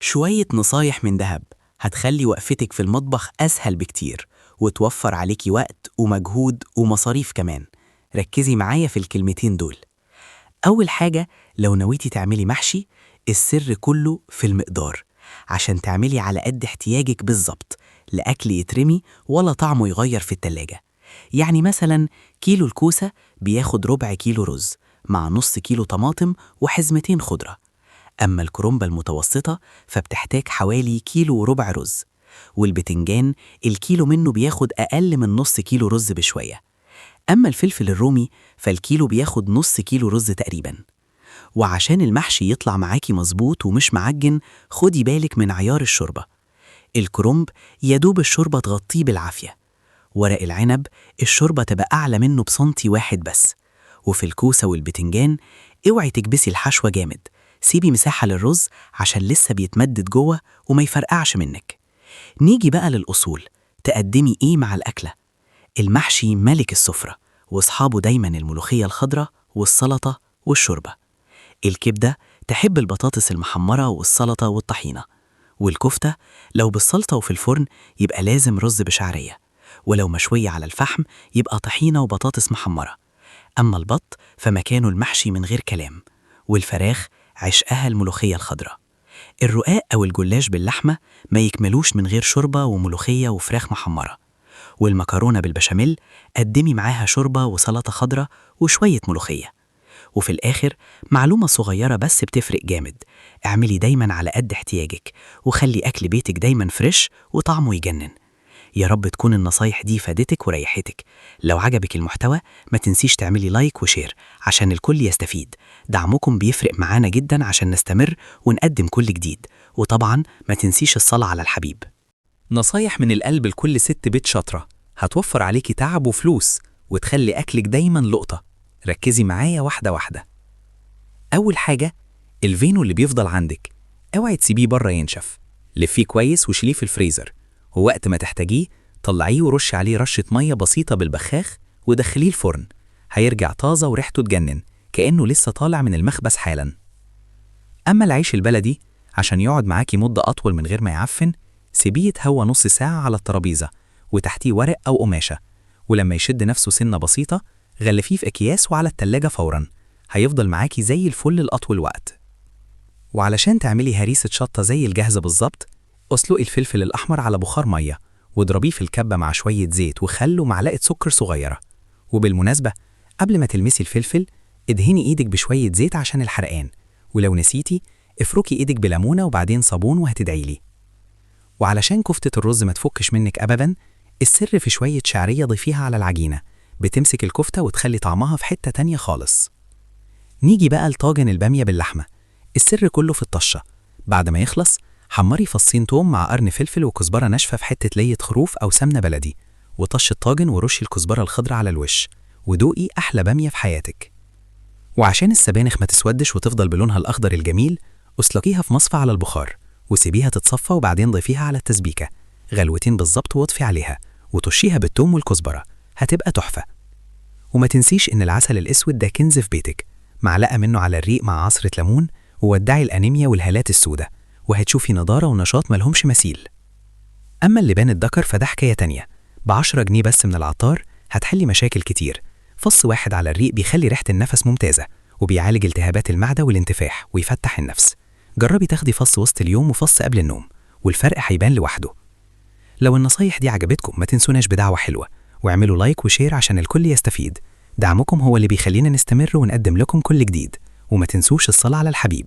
شوية نصايح من دهب هتخلي وقفتك في المطبخ أسهل بكتير، وتوفر عليكي وقت ومجهود ومصاريف كمان. ركزي معايا في الكلمتين دول. أول حاجة، لو نويتي تعملي محشي، السر كله في المقدار، عشان تعملي على قد احتياجك بالظبط، لا أكل يترمي ولا طعمه يغير في التلاجة. يعني مثلا كيلو الكوسة بياخد ربع كيلو رز مع نص كيلو طماطم وحزمتين خضرة. أما الكرنبة المتوسطة فبتحتاج حوالي كيلو وربع رز، والبتنجان الكيلو منه بياخد أقل من نص كيلو رز بشوية. أما الفلفل الرومي فالكيلو بياخد نص كيلو رز تقريبا. وعشان المحشي يطلع معاكي مظبوط ومش معجن، خدي بالك من عيار الشوربة. الكرنب يدوب الشوربة تغطيه بالعافية. ورق العنب الشوربة تبقى أعلى منه بسنتي واحد بس. وفي الكوسة والبتنجان اوعي تكبسي الحشوة جامد، سيبي مساحة للرز عشان لسه بيتمدد جوه وما يفرقعش منك. نيجي بقى للأصول، تقدمي إيه مع الأكلة؟ المحشي ملك السفرة، واصحابه دايما الملوخية الخضراء والسلطة والشوربة. الكبدة تحب البطاطس المحمرة والسلطة والطحينة. والكفتة لو بالسلطة وفي الفرن يبقى لازم رز بشعرية، ولو مشوية على الفحم يبقى طحينة وبطاطس محمرة. أما البط فمكانه المحشي من غير كلام. والفراخ عشقها الملوخية الخضراء. الرقاق أو الجلاش باللحمة ما يكملوش من غير شوربة وملوخية وفراخ محمرة. والمكرونة بالبشاميل قدمي معاها شوربة وسلطة خضراء وشوية ملوخية. وفي الآخر، معلومة صغيرة بس بتفرق جامد، اعملي دايما على قد احتياجك، وخلي أكل بيتك دايما فريش وطعمه يجنن. يا رب تكون النصايح دي فادتك وريحتك. لو عجبك المحتوى ما تنسيش تعملي لايك وشير عشان الكل يستفيد. دعمكم بيفرق معانا جدا عشان نستمر ونقدم كل جديد. وطبعا ما تنسيش الصلاة على الحبيب. نصايح من القلب لكل ست بيت شاطرة هتوفر عليكي تعب وفلوس وتخلي أكلك دايما لقطة. ركزي معايا واحدة واحدة. أول حاجة، الفينو اللي بيفضل عندك اوعي تسيبيه بره ينشف. لفيه كويس وشيليه في الفريزر، ووقت ما تحتاجيه طلعيه ورشي عليه رشة مية بسيطة بالبخاخ ودخليه الفرن. هيرجع طازة وريحته تجنن كأنه لسه طالع من المخبز حالا. أما العيش البلدي عشان يقعد معاكي مدة أطول من غير ما يعفن، سيبيه يتهوى نص ساعة على الترابيزة وتحتيه ورق أو قماشة، ولما يشد نفسه سنة بسيطة غلفيه في أكياس وعلى التلاجة فورا. هيفضل معاكي زي الفل لأطول وقت. وعلشان تعملي هريسة شطة زي الجاهزة بالظبط، اسلقي الفلفل الأحمر على بخار مية واضربيه في الكبة مع شوية زيت وخل ومعلقة سكر صغيرة. وبالمناسبة، قبل ما تلمسي الفلفل ادهني ايدك بشوية زيت عشان الحرقان، ولو نسيتي افركي ايدك بليمونة وبعدين صابون وهتدعيلي. وعلشان كفتة الرز ما تفكش منك أبدا، السر في شوية شعرية ضيفيها على العجينة، بتمسك الكفتة وتخلي طعمها في حتة تانية خالص. نيجي بقى لطاجن البامية باللحمة، السر كله في الطشة. بعد ما يخلص حمري فصين توم مع قرن فلفل وكزبرة ناشفة في حتة لية خروف أو سمنة بلدي، وطش الطاجن ورشي الكزبرة الخضراء على الوش، ودوقي أحلى بامية في حياتك. وعشان السبانخ ما تسودش وتفضل بلونها الأخضر الجميل، اسلقيها في مصفى على البخار وسيبيها تتصفى، وبعدين ضيفيها على التسبيكة غلوتين بالظبط واطفي عليها وطشيها بالثوم والكزبرة، هتبقى تحفة. وما تنسيش إن العسل الأسود ده كنز في بيتك، معلقة منه على الريق مع عصرة ليمون، وودعي الأنيميا والهالات السوداء، وهتشوفي نضارة ونشاط ملهمش مثيل. أما اللبان الدكر فده حكاية تانية، ب10 جنيه بس من العطار هتحلي مشاكل كتير. فص واحد على الريق بيخلي ريحة النفس ممتازة، وبيعالج التهابات المعدة والانتفاح ويفتح النفس. جربي تاخدي فص وسط اليوم وفص قبل النوم، والفرق هيبان لوحده. لو النصايح دي عجبتكم ما تنسوناش بدعوة حلوة، واعملوا لايك وشير عشان الكل يستفيد. دعمكم هو اللي بيخلينا نستمر ونقدم لكم كل جديد. وما تنسوش الصلاة على الحبيب.